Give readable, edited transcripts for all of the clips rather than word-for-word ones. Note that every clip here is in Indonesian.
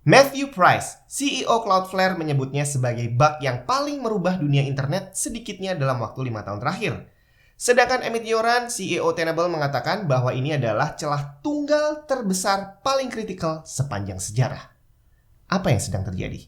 Matthew Price, CEO Cloudflare, menyebutnya sebagai bug yang paling merubah dunia internet sedikitnya dalam waktu 5 tahun terakhir. Sedangkan Amit Yoran, CEO Tenable, mengatakan bahwa ini adalah celah tunggal terbesar paling kritikal sepanjang sejarah. Apa yang sedang terjadi?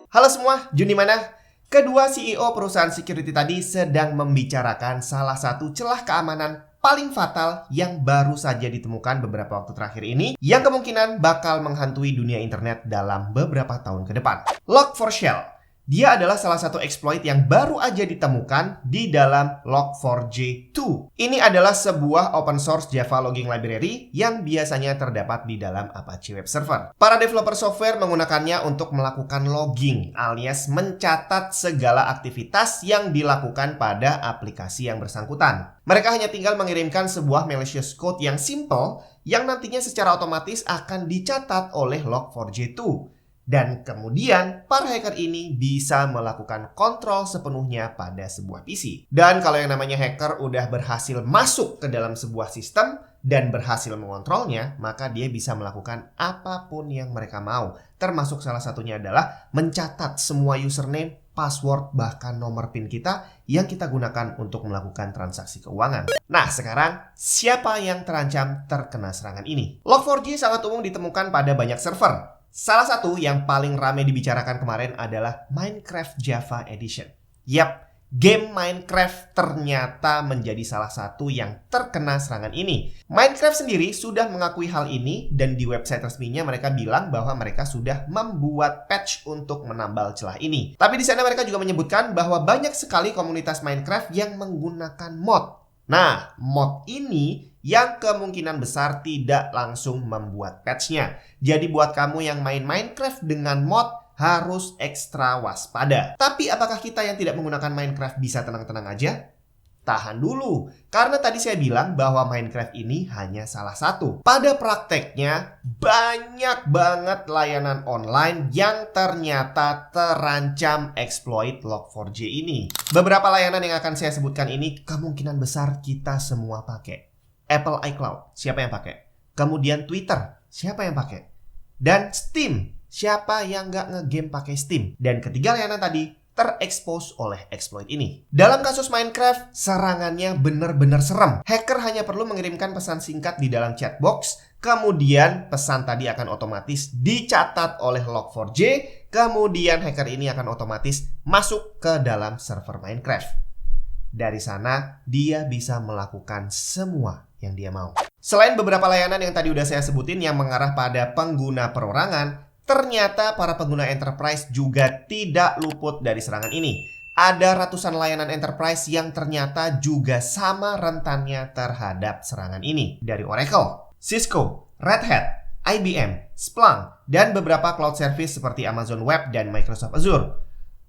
Halo semua, Jun di mana? Kedua CEO perusahaan security tadi sedang membicarakan salah satu celah keamanan paling fatal yang baru saja ditemukan beberapa waktu terakhir ini, yang kemungkinan bakal menghantui dunia internet dalam beberapa tahun ke depan. Log4Shell. Dia adalah salah satu exploit yang baru aja ditemukan di dalam Log4j2. Ini adalah sebuah open source Java logging library yang biasanya terdapat di dalam Apache Web Server. Para developer software menggunakannya untuk melakukan logging alias mencatat segala aktivitas yang dilakukan pada aplikasi yang bersangkutan. Mereka hanya tinggal mengirimkan sebuah malicious code yang simple yang nantinya secara otomatis akan dicatat oleh Log4j2. Dan kemudian para hacker ini bisa melakukan kontrol sepenuhnya pada sebuah PC. Dan kalau yang namanya hacker udah berhasil masuk ke dalam sebuah sistem dan berhasil mengontrolnya, maka dia bisa melakukan apapun yang mereka mau. Termasuk salah satunya adalah mencatat semua username, password, bahkan nomor PIN kita yang kita gunakan untuk melakukan transaksi keuangan. Nah, sekarang siapa yang terancam terkena serangan ini? Log4j sangat umum ditemukan pada banyak server. Salah satu yang paling ramai dibicarakan kemarin adalah Minecraft Java Edition. Yap, game Minecraft ternyata menjadi salah satu yang terkena serangan ini. Minecraft sendiri sudah mengakui hal ini dan di website resminya mereka bilang bahwa mereka sudah membuat patch untuk menambal celah ini. Tapi di sana mereka juga menyebutkan bahwa banyak sekali komunitas Minecraft yang menggunakan mod. Nah, mod ini yang kemungkinan besar tidak langsung membuat patchnya. Jadi buat kamu yang main Minecraft dengan mod harus ekstra waspada. Tapi apakah kita yang tidak menggunakan Minecraft bisa tenang-tenang aja? Tahan dulu, karena tadi saya bilang bahwa Minecraft ini hanya salah satu. Pada prakteknya, banyak banget layanan online yang ternyata terancam exploit Log4j ini. Beberapa layanan yang akan saya sebutkan ini kemungkinan besar kita semua pakai. Apple iCloud, siapa yang pakai? Kemudian Twitter, siapa yang pakai? Dan Steam, siapa yang nggak ngegame pakai Steam? Dan ketiga layanan tadi terekspos oleh exploit ini. Dalam kasus Minecraft, serangannya benar-benar serem. Hacker hanya perlu mengirimkan pesan singkat di dalam chat box, kemudian pesan tadi akan otomatis dicatat oleh Log4j, kemudian hacker ini akan otomatis masuk ke dalam server Minecraft. Dari sana, dia bisa melakukan semua yang dia mau. Selain beberapa layanan yang tadi udah saya sebutin yang mengarah pada pengguna perorangan, ternyata para pengguna enterprise juga tidak luput dari serangan ini. Ada ratusan layanan enterprise yang ternyata juga sama rentannya terhadap serangan ini. Dari Oracle, Cisco, Red Hat, IBM, Splunk, dan beberapa cloud service seperti Amazon Web dan Microsoft Azure.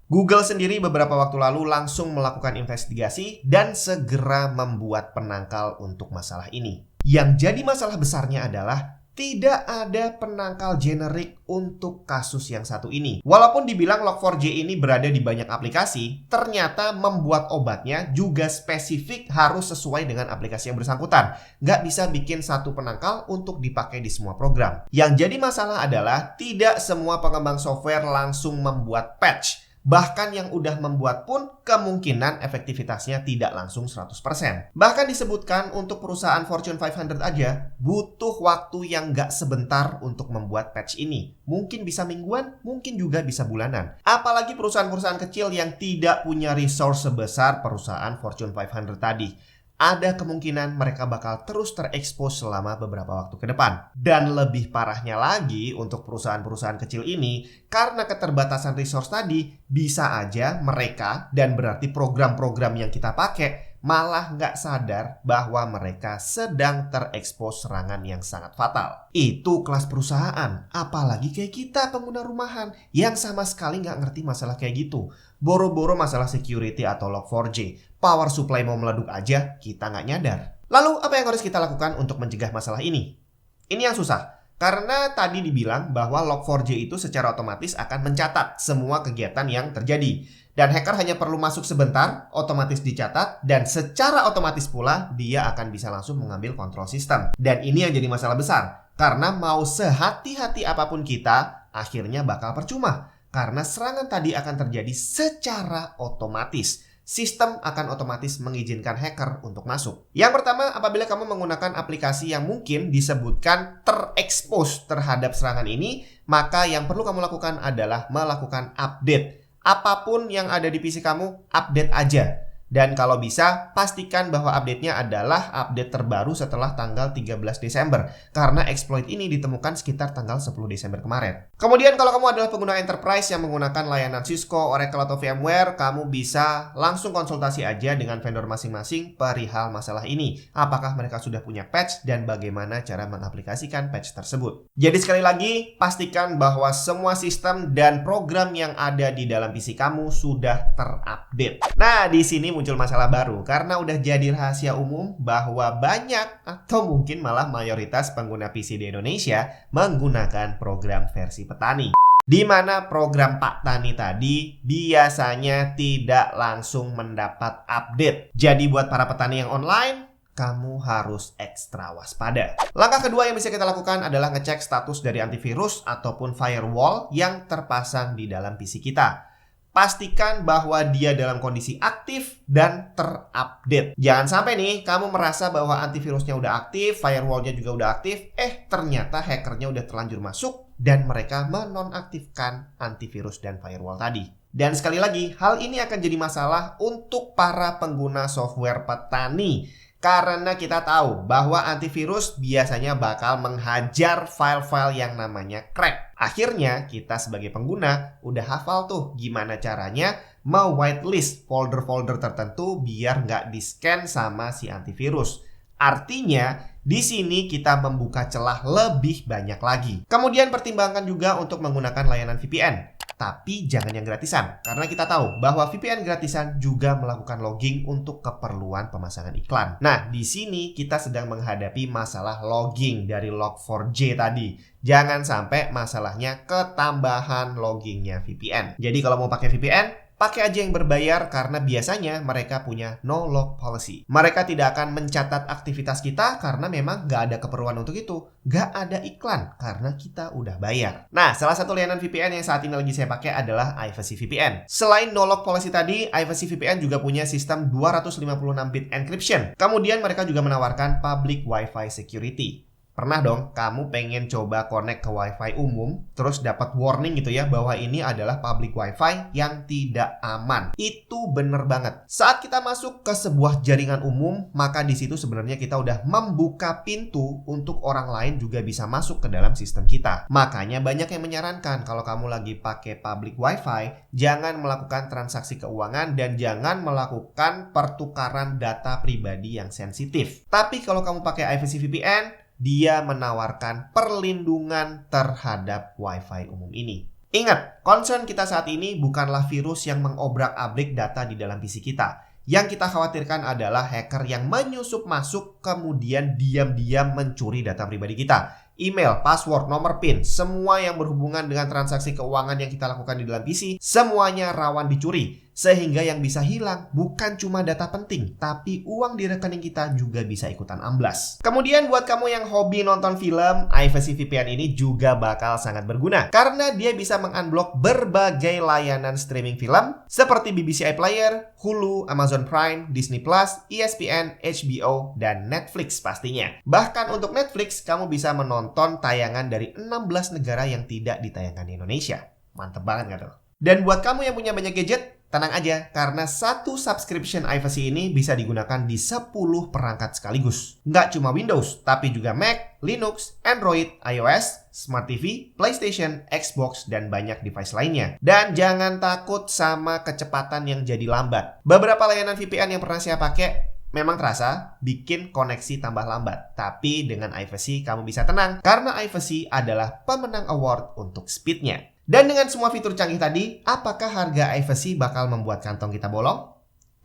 Google sendiri beberapa waktu lalu langsung melakukan investigasi dan segera membuat penangkal untuk masalah ini. Yang jadi masalah besarnya adalah tidak ada penangkal generik untuk kasus yang satu ini. Walaupun dibilang Log4j ini berada di banyak aplikasi, ternyata membuat obatnya juga spesifik harus sesuai dengan aplikasi yang bersangkutan. Nggak bisa bikin satu penangkal untuk dipakai di semua program. Yang jadi masalah adalah tidak semua pengembang software langsung membuat patch. Bahkan yang udah membuat pun kemungkinan efektivitasnya tidak langsung 100%. Bahkan disebutkan untuk perusahaan Fortune 500 aja butuh waktu yang nggak sebentar untuk membuat patch ini. Mungkin bisa mingguan, mungkin juga bisa bulanan. Apalagi perusahaan-perusahaan kecil yang tidak punya resource sebesar perusahaan Fortune 500 tadi. Ada kemungkinan mereka bakal terus terekspos selama beberapa waktu ke depan. Dan lebih parahnya lagi untuk perusahaan-perusahaan kecil ini, karena keterbatasan resource tadi, bisa aja mereka dan berarti program-program yang kita pakai malah nggak sadar bahwa mereka sedang terekspos serangan yang sangat fatal. Itu kelas perusahaan, apalagi kayak kita pengguna rumahan yang sama sekali nggak ngerti masalah kayak gitu. Boro-boro masalah security atau Log4j, power supply mau meleduk aja kita nggak nyadar. Lalu apa yang harus kita lakukan untuk mencegah masalah ini? Ini yang susah. Karena tadi dibilang bahwa Log4j itu secara otomatis akan mencatat semua kegiatan yang terjadi. Dan hacker hanya perlu masuk sebentar, otomatis dicatat, dan secara otomatis pula dia akan bisa langsung mengambil kontrol sistem. Dan ini yang jadi masalah besar, karena mau sehati-hati apapun kita, akhirnya bakal percuma. Karena serangan tadi akan terjadi secara otomatis. Sistem akan otomatis mengizinkan hacker untuk masuk. Yang pertama, apabila kamu menggunakan aplikasi yang mungkin disebutkan terekspos terhadap serangan ini, maka yang perlu kamu lakukan adalah melakukan update. Apapun yang ada di PC kamu, update aja. Dan kalau bisa, pastikan bahwa update-nya adalah update terbaru setelah tanggal 13 Desember. Karena exploit ini ditemukan sekitar tanggal 10 Desember kemarin. Kemudian kalau kamu adalah pengguna enterprise yang menggunakan layanan Cisco, Oracle, atau VMware, kamu bisa langsung konsultasi aja dengan vendor masing-masing perihal masalah ini. Apakah mereka sudah punya patch dan bagaimana cara mengaplikasikan patch tersebut. Jadi sekali lagi, pastikan bahwa semua sistem dan program yang ada di dalam PC kamu sudah terupdate. Nah, di sini muncul masalah baru karena udah jadi rahasia umum bahwa banyak atau mungkin malah mayoritas pengguna PC di Indonesia menggunakan program versi petani. Di mana program Pak Tani tadi biasanya tidak langsung mendapat update. Jadi buat para petani yang online, kamu harus ekstra waspada. Langkah kedua yang bisa kita lakukan adalah ngecek status dari antivirus ataupun firewall yang terpasang di dalam PC kita. Pastikan bahwa dia dalam kondisi aktif dan terupdate. Jangan sampai nih kamu merasa bahwa antivirusnya udah aktif, firewallnya juga udah aktif, ternyata hackernya udah terlanjur masuk dan mereka menonaktifkan antivirus dan firewall tadi. Dan sekali lagi, hal ini akan jadi masalah untuk para pengguna software petani. Karena kita tahu bahwa antivirus biasanya bakal menghajar file-file yang namanya crack. Akhirnya kita sebagai pengguna udah hafal tuh gimana caranya mau whitelist folder-folder tertentu biar nggak di-scan sama si antivirus. Artinya di sini kita membuka celah lebih banyak lagi. Kemudian pertimbangkan juga untuk menggunakan layanan VPN. Tapi jangan yang gratisan, karena kita tahu bahwa VPN gratisan juga melakukan logging untuk keperluan pemasangan iklan. Nah, di sini kita sedang menghadapi masalah logging dari Log4j tadi. Jangan sampai masalahnya ketambahan loggingnya VPN. Jadi kalau mau pakai VPN, pakai aja yang berbayar karena biasanya mereka punya no log policy. Mereka tidak akan mencatat aktivitas kita karena memang nggak ada keperluan untuk itu. Nggak ada iklan karena kita udah bayar. Nah, salah satu layanan VPN yang saat ini lagi saya pakai adalah Ivacy VPN. Selain no log policy tadi, Ivacy VPN juga punya sistem 256-bit encryption. Kemudian mereka juga menawarkan public Wi-Fi security. Pernah dong kamu pengen coba connect ke Wi-Fi umum, terus dapat warning gitu ya bahwa ini adalah public Wi-Fi yang tidak aman. Itu bener banget. Saat kita masuk ke sebuah jaringan umum, maka di situ sebenarnya kita udah membuka pintu untuk orang lain juga bisa masuk ke dalam sistem kita. Makanya banyak yang menyarankan kalau kamu lagi pakai public Wi-Fi, jangan melakukan transaksi keuangan dan jangan melakukan pertukaran data pribadi yang sensitif. Tapi kalau kamu pakai Ivacy VPN, dia menawarkan perlindungan terhadap Wi-Fi umum ini. Ingat, concern kita saat ini bukanlah virus yang mengobrak-abrik data di dalam PC kita. Yang kita khawatirkan adalah hacker yang menyusup masuk kemudian diam-diam mencuri data pribadi kita. Email, password, nomor PIN, semua yang berhubungan dengan transaksi keuangan yang kita lakukan di dalam PC, semuanya rawan dicuri. Sehingga yang bisa hilang bukan cuma data penting, tapi uang di rekening kita juga bisa ikutan amblas. Kemudian buat kamu yang hobi nonton film, Ivacy VPN ini juga bakal sangat berguna. Karena dia bisa mengunblock berbagai layanan streaming film, seperti BBC iPlayer, Hulu, Amazon Prime, Disney+, ESPN, HBO, dan Netflix pastinya. Bahkan untuk Netflix, kamu bisa menonton tayangan dari 16 negara yang tidak ditayangkan di Indonesia. Mantep banget gak tuh? Dan buat kamu yang punya banyak gadget, tenang aja, karena satu subscription Ivacy ini bisa digunakan di 10 perangkat sekaligus. Nggak cuma Windows, tapi juga Mac, Linux, Android, iOS, Smart TV, PlayStation, Xbox, dan banyak device lainnya. Dan jangan takut sama kecepatan yang jadi lambat. Beberapa layanan VPN yang pernah saya pakai memang terasa bikin koneksi tambah lambat. Tapi dengan Ivacy kamu bisa tenang, karena Ivacy adalah pemenang award untuk speednya. Dan dengan semua fitur canggih tadi, apakah harga Ivacy bakal membuat kantong kita bolong?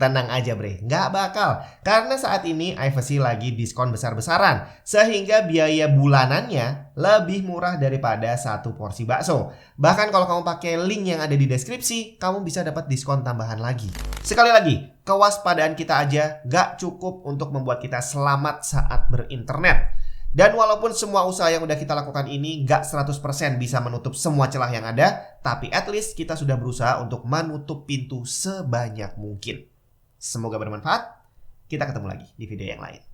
Tenang aja bre, nggak bakal. Karena saat ini iVasi lagi diskon besar-besaran. Sehingga biaya bulanannya lebih murah daripada satu porsi bakso. Bahkan kalau kamu pakai link yang ada di deskripsi, kamu bisa dapat diskon tambahan lagi. Sekali lagi, kewaspadaan kita aja nggak cukup untuk membuat kita selamat saat berinternet. Dan walaupun semua usaha yang udah kita lakukan ini nggak 100% bisa menutup semua celah yang ada, tapi at least kita sudah berusaha untuk menutup pintu sebanyak mungkin. Semoga bermanfaat. Kita ketemu lagi di video yang lain.